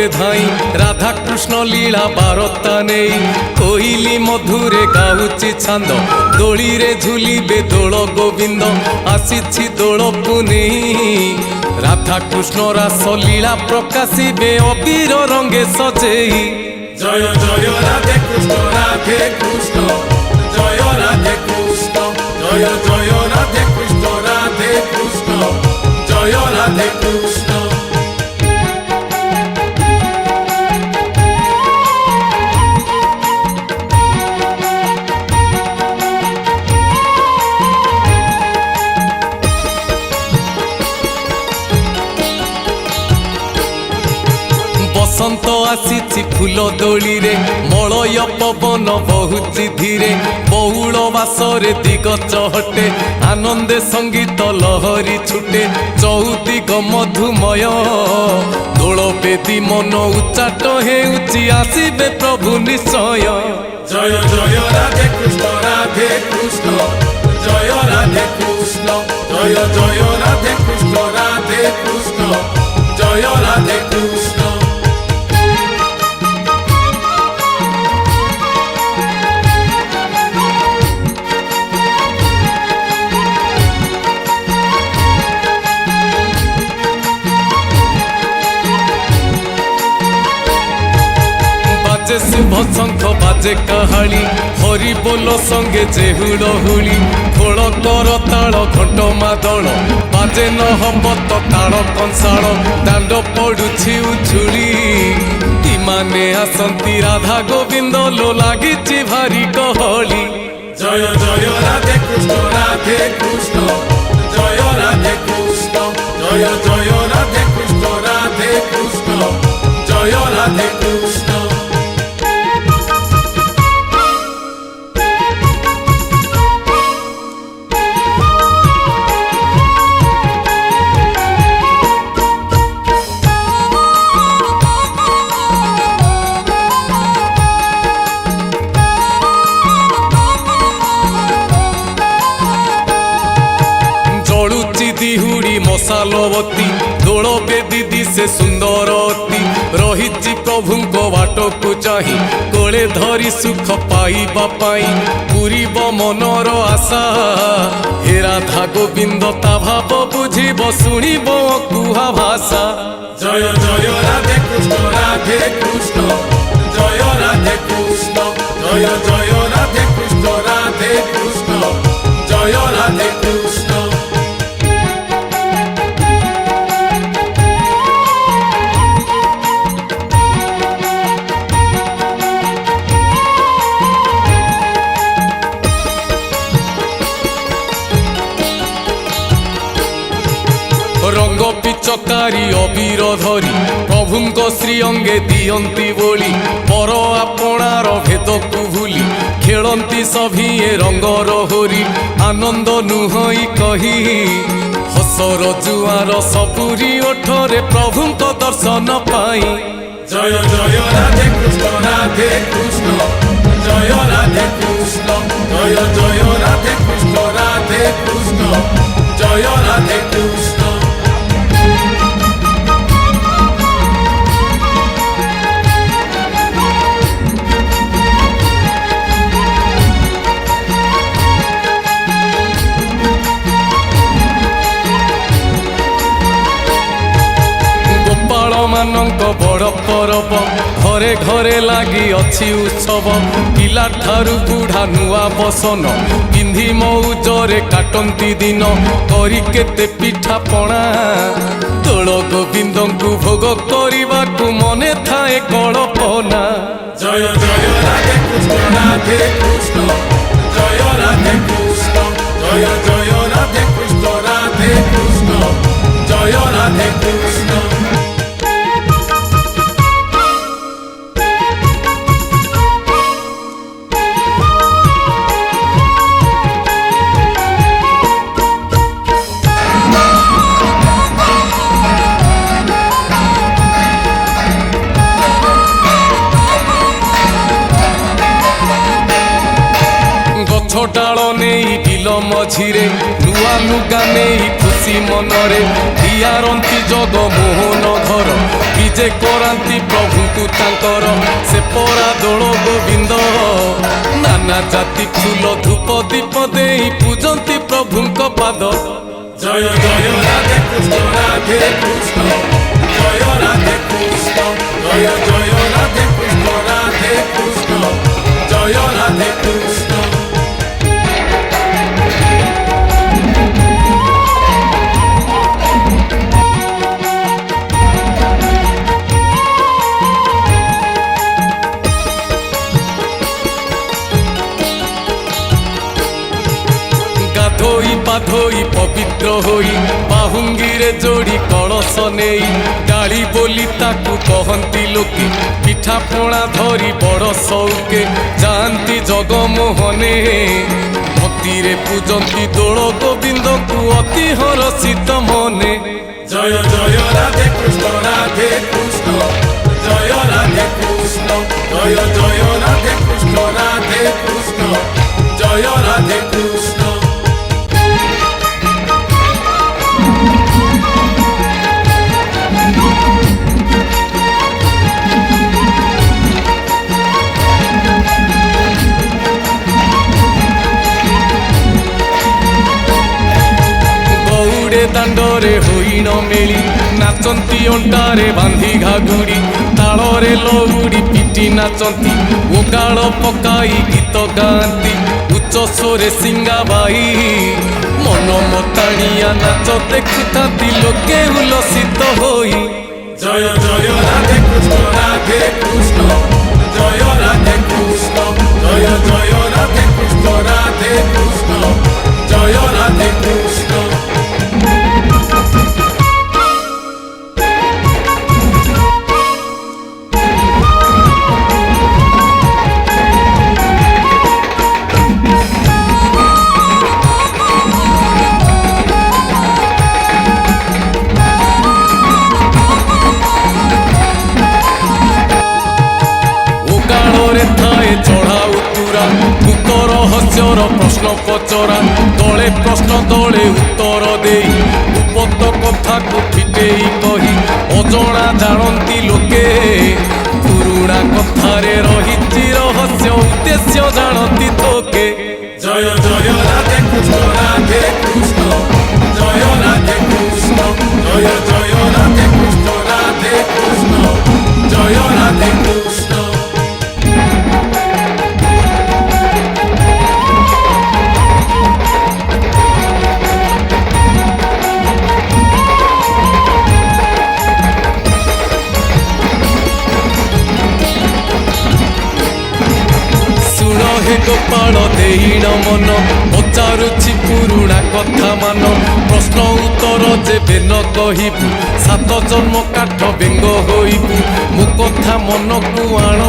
ধাई राधा कृष्ण लीला बारता नहीं कोइली मधुरे गाउची छांद दोली रे झुलिबे दोल गोविंद आसीछि दोल पुनेई राधा कृष्ण रास लीला प्रकाशिबे अबीर रंगे सजेई जय जय राधे कृष्ण जय राधे कृष्ण जय जय राधे कृष्ण जय राधे कृष्ण बसंत आसी फूल दोली रे मलय पवन बहुची धीरे बहुल बासरे दिग चहटे आनंदे संगीत लहरी छुटे चौदिग मधुमय दोल बेदी मन उच्चाट हेउची आसीबे प्रभु निश्चय जय जय राधे कृष्ण जय राधे कृष्ण जय जय राधे कृष्ण जय राधे कृष्ण बाजे शुभ शंख बाजे कहाली हरि बोल संगे जेहुड़ हुली खोल कर ताल घंट मादल बाजे न हब तो ताल कंसाल दांड पड़ुछि उछुली इमाने आसंती राधा गोविंद लो लागिछि भारी कहली जय जय राधे कृष्ण जय राधे कृष्ण जय जय राधे कृष्ण जय राधे कृष्ण दिहुड़ी मशालवती दोल बेदी दिशे सुंदर अति रही प्रभु बाट को चाही कोले धरी सुख पाइबा पाई पूरीब मनर आशा हे राधा गोविंद ता भाव बुझीब शुणिब कुहा भाषा जय जय राधे कृष्ण जय राधे कृष्ण जय जय राधे कृष्ण जय राधे कृष्ण रंग पिचकारी अबीर धरी प्रभु श्री अंगे दियंती बोली पर आपणार भेद को भूली खेलती सभिए रंगर होरी आनंद नुहई कही हसर जुआर सबुरी ओठरे प्रभु दर्शन पाई जय जय राधे कृष्ण जय राधे कृष्ण जय जय राधे कृष्ण जय राधे कृष्ण मानक बड़ परब घरे घरे लगी अच्छी उत्सव पिला ठारू बुढ़ा नुआ बसन पिंधि मौजरे काटंती दिन करी केते पिठा पणा तोल गोविंद को भोग करने को मने थाए कल्पना जय जय राधे कृष्ण जय राधे कृष्ण जय जय राधे कृष्ण जय राधे कृष्ण डाल नहीं बिल मझिरे नुआ लुगा नहीं खुश ଖୁସି ମନରେ ଦିଆରନ୍ତି ଜଗମୋହନ ଘର ବିଜେ କରାନ୍ତି ପ୍ରଭୁଙ୍କୁ ତାଙ୍କର ସେ ପରା ଦୋଳ ଗୋବିନ୍ଦ ନାନା ଜାତି ଫୁଲ ଧୂପ ଦୀପ ଦେଇ ପୂଜନ୍ତି ପ୍ରଭୁଙ୍କ ପାଦ। জয় জয় রাধে কৃষ্ণ রাধে কৃষ্ণ জয় রাধে কৃষ্ণ জয় জয় রাধে কৃষ্ণ রাধে কৃষ্ণ জয় রাধে কৃষ্ণ। গাধোই পাধোই পবিত্র হই বাহুঙ্গিরে যোড়ি কলস নেই গাଳି ବୋଲି ତାକୁ କହନ୍ତି ଲୋକେ ପିଠା ପଣା ଧରି ବଡ଼ ସଉକେ ଯାଆନ୍ତି ଜଗମୋହନେ ଭକ୍ତିରେ ପୂଜନ୍ତି ଦୋଳ ଗୋବିନ୍ଦକୁ ଅତି ହରଷିତ ମନେ। জয় জয় রাধে কৃষ্ণ রাধে কৃষ্ণ জয় রাধে কৃষ্ণ জয় জয় রাধে কৃষ্ণ রাধে কৃষ্ণ জয় রাধে কৃষ্ণ। ଦାଣ୍ଡରେ ହୋଇଣ ମେଳି ନାଚନ୍ତି ଅଣ୍ଟାରେ ବାନ୍ଧି ଘାଗୁଡ଼ି ତାଳରେ ଲଉଡ଼ି ପିଟି ନାଚନ୍ତି ଓଗାଳ ପକାଇ ଗୀତ ଗାଆନ୍ତି ଉଚ୍ଚ ସ୍ୱରେ ସିଙ୍ଗାବାଇ ମନ ମତାଣିଆ ନାଚ ଦେଖୁଥାନ୍ତି ଲୋକେ ଉଲ୍ଲସିତ ହୋଇ। জয় জয় রাধে কৃষ্ণ রাধে কৃষ্ণ জয় রাধে কৃষ্ণ জয় জয় রাধে কৃষ্ণ রাধে কৃষ্ণ জয় রাধে কৃষ্ণ। ରହସ୍ୟର ପ୍ରଶ୍ନ ପଚରା ଦଳେ ପ୍ରଶ୍ନ ଦଳେ ଉତ୍ତର ଦେଇ ଉପତ କଥାକୁ ଫିଟେଇ କହି ଅଜଣା ଜାଣନ୍ତି ଲୋକେ ପୁରୁଣା କଥାରେ ରହିଛି ରହସ୍ୟ ଉଦ୍ଦେଶ୍ୟ ଜାଣନ୍ତି ଥୋକେ। জয় জয় রাধে কৃষ্ণ রাধে কৃষ্ণ জয় রাধে কৃষ্ণ জয় জয় রাধে কৃষ্ণ রাধে কৃষ্ণ জয় রাধে কৃষ্ণ। ଗୋପାଳ ଦେଇଣ ମନ ପଚାରୁଛି ପୁରୁଣା କଥା ମାନ ପ୍ରଶ୍ନ ଉତ୍ତର ଯେବେ ନ କହିବୁ ସାତ ଜନ୍ମ କାଠ ବେଙ୍ଗ ହୋଇବୁ ମୋ କଥା ମନକୁ ଆଣ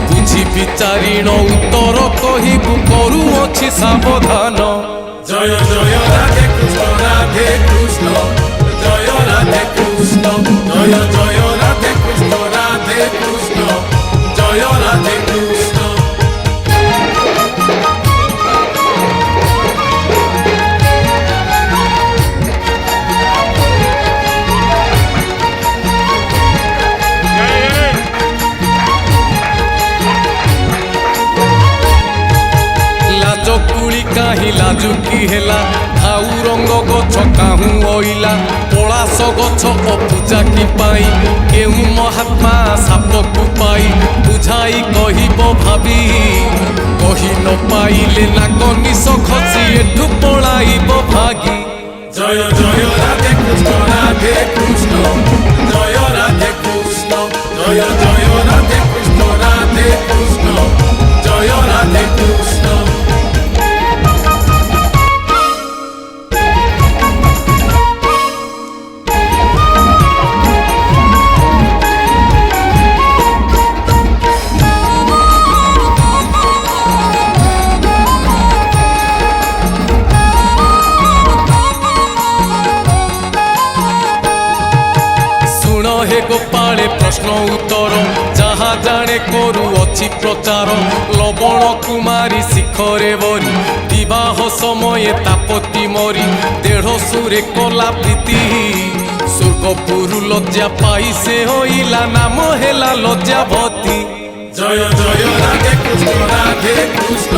ବୁଝି ବିଚାରିଣ ଉତ୍ତର କହିବୁ କରୁଅଛି ସାବଧାନ। জয় জয় রাধে কৃষ্ণ রাধে কৃষ্ণ জয় রাধে কৃষ্ণ জয় জয় রাধে কৃষ্ণ রাধে কৃষ্ণ জয় রাধে কৃষ্ণ। କାହିଁ ଲାଜୁକି ହେଲା ଧାଉ ରଙ୍ଗ ଗଛ କାହୁଁ ଅଇଲା ପଳାଶ ଗଛ ଅପୂଜା କି ପାଇଁ କେଉଁ ମହାତ୍ମା ସାପକୁ ପାଇ ବୁଝାଇ କହିବ ଭାବି କହି ନ ପାଇଲେ ନାକ ନିଶ ଖସି ଏଠୁ ପଳାଇବ ଭାଗି। জয় জয় রাধে কৃষ্ণ রাধে কৃষ্ণ জয় রাধে কৃষ্ণ জয় জয় রাধে কৃষ্ণ রাধে কৃষ্ণ জয় রাধে কৃষ্ণ। হে গোপাଳେ প্রশ্ন উত্তর যাহা জানে করুଅଛି ପ୍ରଚାର ଲବଣ କୁମାରୀ ଶିଖରେ ବରି বিবাহ সময়ে তাপতি মরি দেড়শুরে কলা প্রীতি স্বর্গপুরু লজ্জা পাই সে হইলা নাম হেলা লজ্জাবতী। জয় জয় রাধে কৃষ্ণ রাধে কৃষ্ণ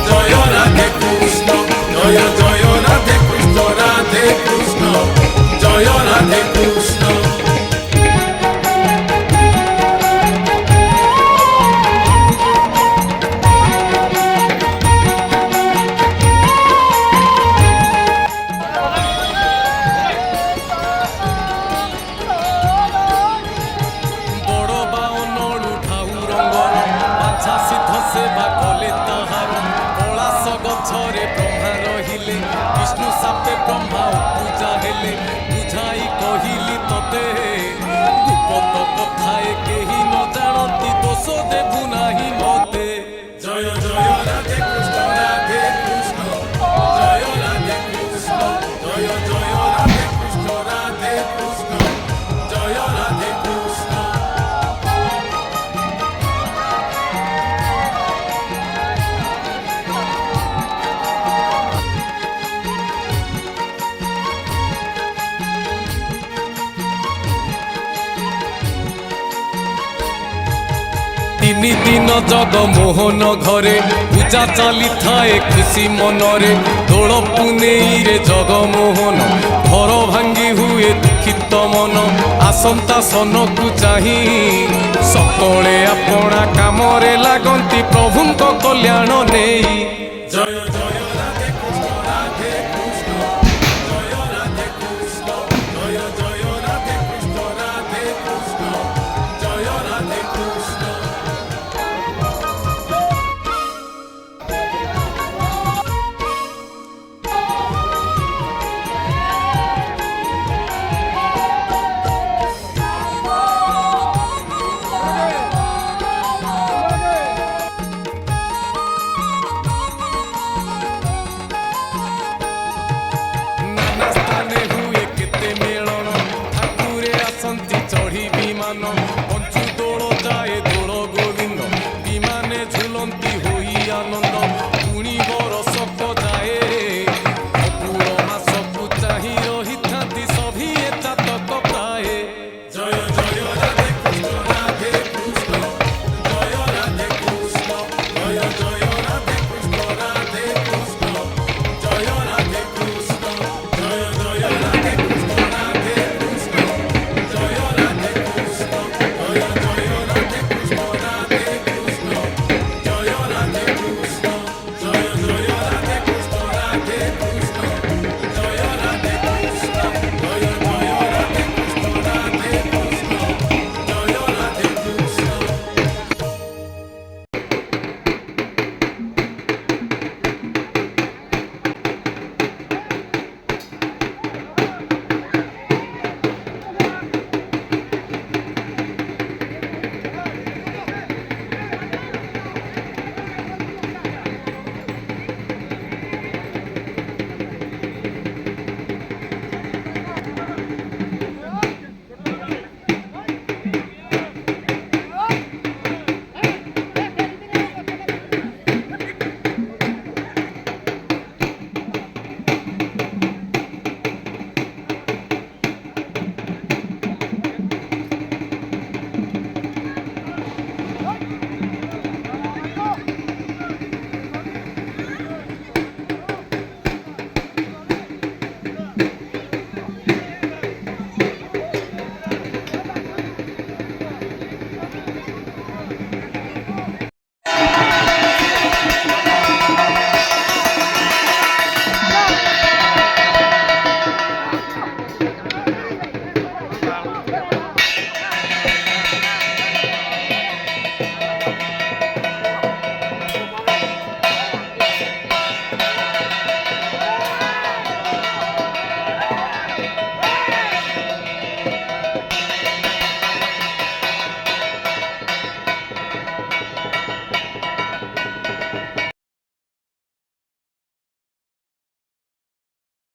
জয় রাধে কৃষ্ণ জয় জয় রাধে কৃষ্ণ রাধে কৃষ্ণ জয় রাধে কৃষ্ণ। বড় বাউনড়ু ঠাউ রঙ্গর বাছা সিদ্ধ সেবা কলে তাহার পলাশ গছরে ব্রহ্মা রহিলে বিষ্ণু সাপে ব্রহ্মা পূজা হেলে বুঝাই কহিলি ততে গুপ্ত কথায় কেহি ন জানতি দোষ দেবু নাহি মতে। জয় জয় রাধে কৃষ্ণ রাধে কৃষ্ণ জয় রাধে কৃষ্ণ জয় জয় রাধে কৃষ্ণ রাধে কৃষ্ণ জয় রাধে কৃষ্ণ। ତିନି ଦିନ ଜଗମୋହନ ଘରେ ପୂଜା ଚାଲିଥାଏ ଖୁସି ମନରେ ଦୋଳ ପୁନେଇରେ ଜଗମୋହନ ଘର ଭାଙ୍ଗି ହୁଏ ଦୁଃଖିତ ମନ ଆସନ୍ତା ସନକୁ ଚାହିଁ ସକଳେ ଆପଣା କାମରେ ଲାଗନ୍ତି ପ୍ରଭୁଙ୍କ କଲ୍ୟାଣ ନେଇ।